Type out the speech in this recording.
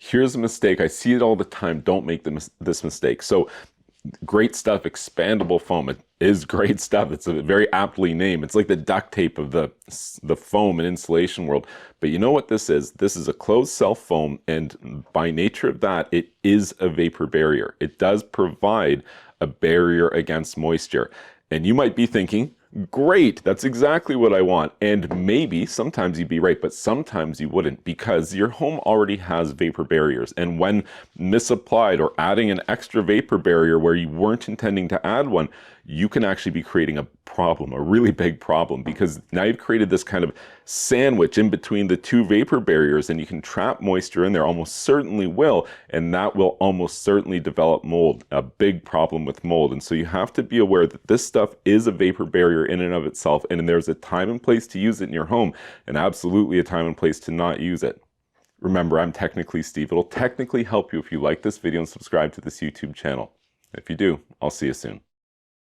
Here's a mistake. I see it all the time. Don't make this mistake. So great stuff, expandable foam. It is great stuff. It's a very aptly named. It's like the duct tape of the foam and insulation world. But you know what this is? This is a closed cell foam, and by nature of that, it is a vapor barrier. It does provide a barrier against moisture. And you might be thinking, great, that's exactly what I want. And maybe sometimes you'd be right, but sometimes you wouldn't, because your home already has vapor barriers. And when misapplied or adding an extra vapor barrier where you weren't intending to add one, you can actually be creating a problem, a really big problem, because now you've created this kind of sandwich in between the two vapor barriers, and you can trap moisture in there, almost certainly will, and that will almost certainly develop mold, a big problem with mold. And so you have to be aware that this stuff is a vapor barrier in and of itself, and there's a time and place to use it in your home, and absolutely a time and place to not use it. Remember, I'm Technically Steve. It'll technically help you if you like this video and subscribe to this YouTube channel. If you do, I'll see you soon.